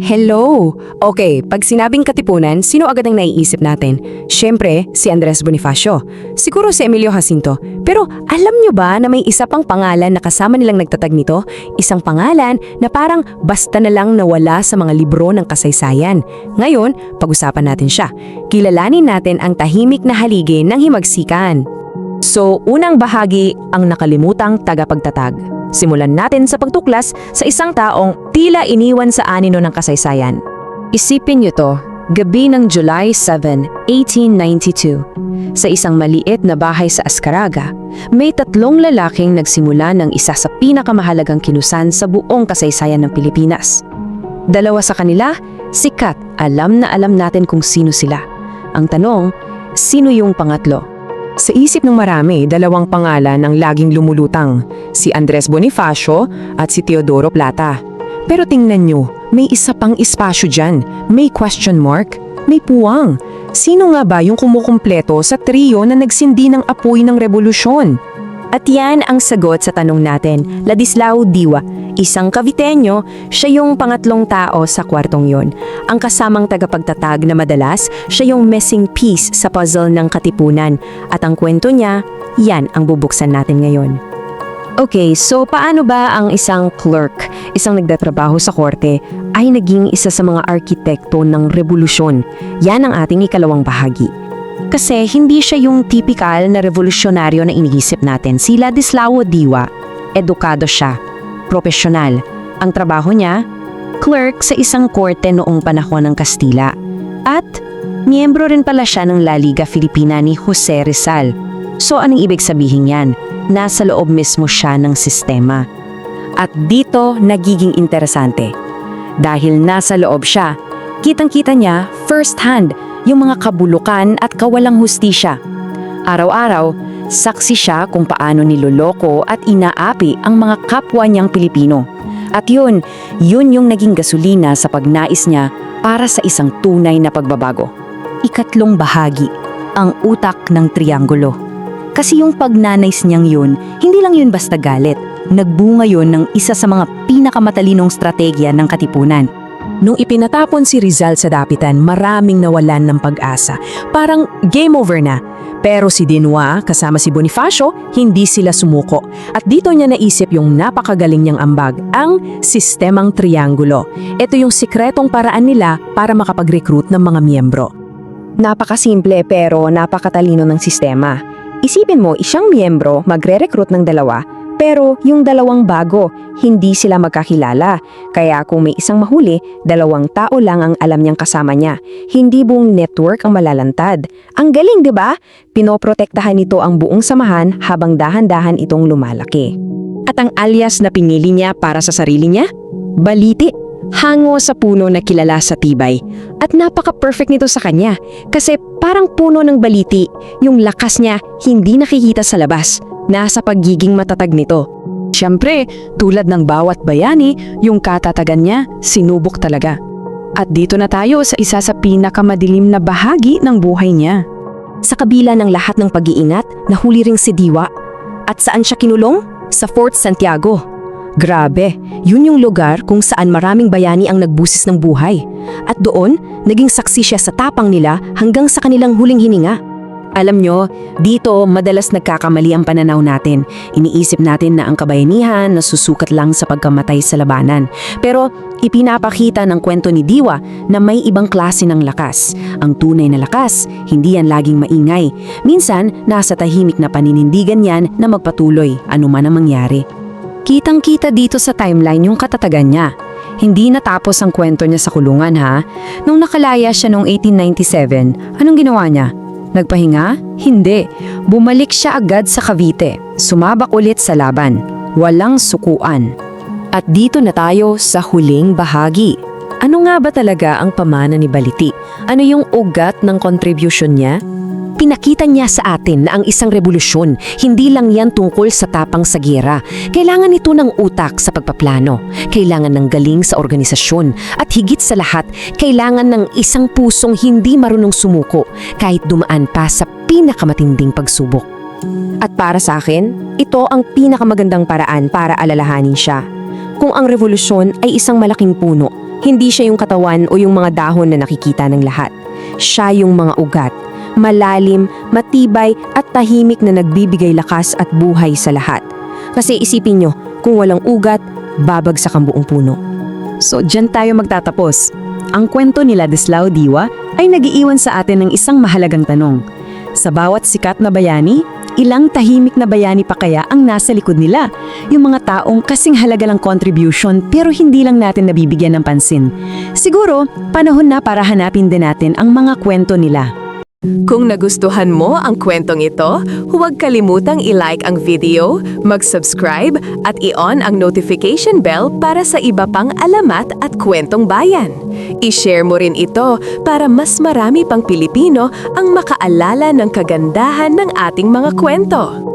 Hello! Okay, pag sinabing katipunan, sino agad ang naiisip natin? Siyempre, si Andres Bonifacio. Siguro si Emilio Jacinto. Pero alam nyo ba na may isa pang pangalan na kasama nilang nagtatag nito? Isang pangalan na parang basta na lang nawala sa mga libro ng kasaysayan. Ngayon, pag-usapan natin siya. Kilalanin natin ang tahimik na haligi ng himagsikan. So, unang bahagi, ang nakalimutang tagapagtatag. Simulan natin sa pagtuklas sa isang taong tila iniwan sa anino ng kasaysayan. Isipin niyo to, gabi ng July 7, 1892. Sa isang maliit na bahay sa Azcárraga, may tatlong lalaking nagsimula ng isa sa pinakamahalagang kilusan sa buong kasaysayan ng Pilipinas. Dalawa sa kanila, sikat, alam na alam natin kung sino sila. Ang tanong, sino yung pangatlo? Sa isip ng marami, dalawang pangalan ang laging lumulutang, si Andres Bonifacio at si Teodoro Plata. Pero tingnan nyo, may isa pang espasyo dyan, may question mark, may puwang. Sino nga ba yung kumukumpleto sa trio na nagsindi ng apoy ng revolusyon? At yan ang sagot sa tanong natin, Ladislao Diwa. Isang Caviteño, siya yung pangatlong tao sa kwartong yon. Ang kasamang tagapagtatag na madalas, siya yung missing piece sa puzzle ng katipunan. At ang kwento niya, yan ang bubuksan natin ngayon. Okay, so paano ba ang isang clerk, isang nagtatrabaho sa korte, ay naging isa sa mga arkitekto ng revolusyon? Yan ang ating ikalawang bahagi. Kasi hindi siya yung typical na revolusyonaryo na iniisip natin. Si Ladislao Diwa, edukado siya, profesional. Ang trabaho niya, clerk sa isang korte noong panahon ng Kastila. At miyembro rin pala siya ng La Liga Filipina ni Jose Rizal. So anong ibig sabihin yan? Nasa loob mismo siya ng sistema. At dito nagiging interesante. Dahil nasa loob siya, kitang-kita niya first hand yung mga kabulukan at kawalang hustisya. Araw-araw, saksi siya kung paano niloloko at inaapi ang mga kapwa niyang Pilipino. At yun yung naging gasolina sa pagnais niya para sa isang tunay na pagbabago. Ikatlong bahagi, ang utak ng trianggulo. Kasi yung pagnanais niyang yun, hindi lang yun basta galit. Nagbunga yun ng isa sa mga pinakamatalinong strategya ng katipunan. Nung ipinatapon si Rizal sa dapitan, maraming nawalan ng pag-asa. Parang game over na. Pero si Dinua, kasama si Bonifacio, hindi sila sumuko. At dito niya naisip yung napakagaling niyang ambag, ang sistemang trianggulo. Ito yung sikretong paraan nila para makapag-recruit ng mga miyembro. Napakasimple pero napakatalino ng sistema. Isipin mo, isang miyembro magre-recruit ng dalawa, pero yung dalawang bago, hindi sila magkakilala. Kaya kung may isang mahuli, dalawang tao lang ang alam niyang kasama niya. Hindi buong network ang malalantad. Ang galing, di ba? Pinoprotektahan nito ang buong samahan habang dahan-dahan itong lumalaki. At ang alias na pinili niya para sa sarili niya? Baliti. Hango sa puno na kilala sa tibay. At napaka-perfect nito sa kanya. Kasi parang puno ng baliti, yung lakas niya hindi nakikita sa labas. Nasa pagiging matatag nito. Siyempre, tulad ng bawat bayani, yung katatagan niya, sinubok talaga. At dito na tayo sa isa sa pinakamadilim na bahagi ng buhay niya. Sa kabila ng lahat ng pag-iingat, nahuli ring si Diwa. At saan siya kinulong? Sa Fort Santiago. Grabe, yun yung lugar kung saan maraming bayani ang nagbusis ng buhay. At doon, naging saksi siya sa tapang nila hanggang sa kanilang huling hininga. Alam nyo, dito madalas nagkakamali ang pananaw natin. Iniisip natin na ang kabayanihan nasusukat lang sa pagkamatay sa labanan. Pero ipinapakita ng kwento ni Diwa na may ibang klase ng lakas. Ang tunay na lakas, hindi yan laging maingay. Minsan, nasa tahimik na paninindigan yan na magpatuloy, anuman ang mangyari. Kitang-kita dito sa timeline yung katatagan niya. Hindi natapos ang kwento niya sa kulungan ha. Nung nakalaya siya noong 1897, anong ginawa niya? Nagpahinga? Hindi. Bumalik siya agad sa Cavite. Sumabak ulit sa laban. Walang sukuan. At dito na tayo sa huling bahagi. Ano nga ba talaga ang pamana ni Baliti? Ano yung ugat ng contribution niya? Pinakita niya sa atin na ang isang revolusyon, hindi lang yan tungkol sa tapang sa giyera. Kailangan ito ng utak sa pagpaplano. Kailangan ng galing sa organisasyon. At higit sa lahat, kailangan ng isang pusong hindi marunong sumuko kahit dumaan pa sa pinakamatinding pagsubok. At para sa akin, ito ang pinakamagandang paraan para alalahanin siya. Kung ang revolusyon ay isang malaking puno, Hindi siya yung katawan o yung mga dahon na nakikita ng lahat. Siya yung mga ugat, malalim, matibay at tahimik na nagbibigay lakas at buhay sa lahat. Kasi isipin nyo, kung walang ugat, babagsak ang buong puno. So, dyan tayo magtatapos. Ang kwento ni Ladislao Diwa ay nagiiwan sa atin ng isang mahalagang tanong. Sa bawat sikat na bayani, ilang tahimik na bayani pa kaya ang nasa likod nila? Yung mga taong kasing halaga lang contribution pero hindi lang natin nabibigyan ng pansin. Siguro, panahon na para hanapin din natin ang mga kwento nila. Kung nagustuhan mo ang kwentong ito, huwag kalimutang i-like ang video, mag-subscribe at i-on ang notification bell para sa iba pang alamat at kwentong bayan. I-share mo rin ito para mas marami pang Pilipino ang makaalala ng kagandahan ng ating mga kwento.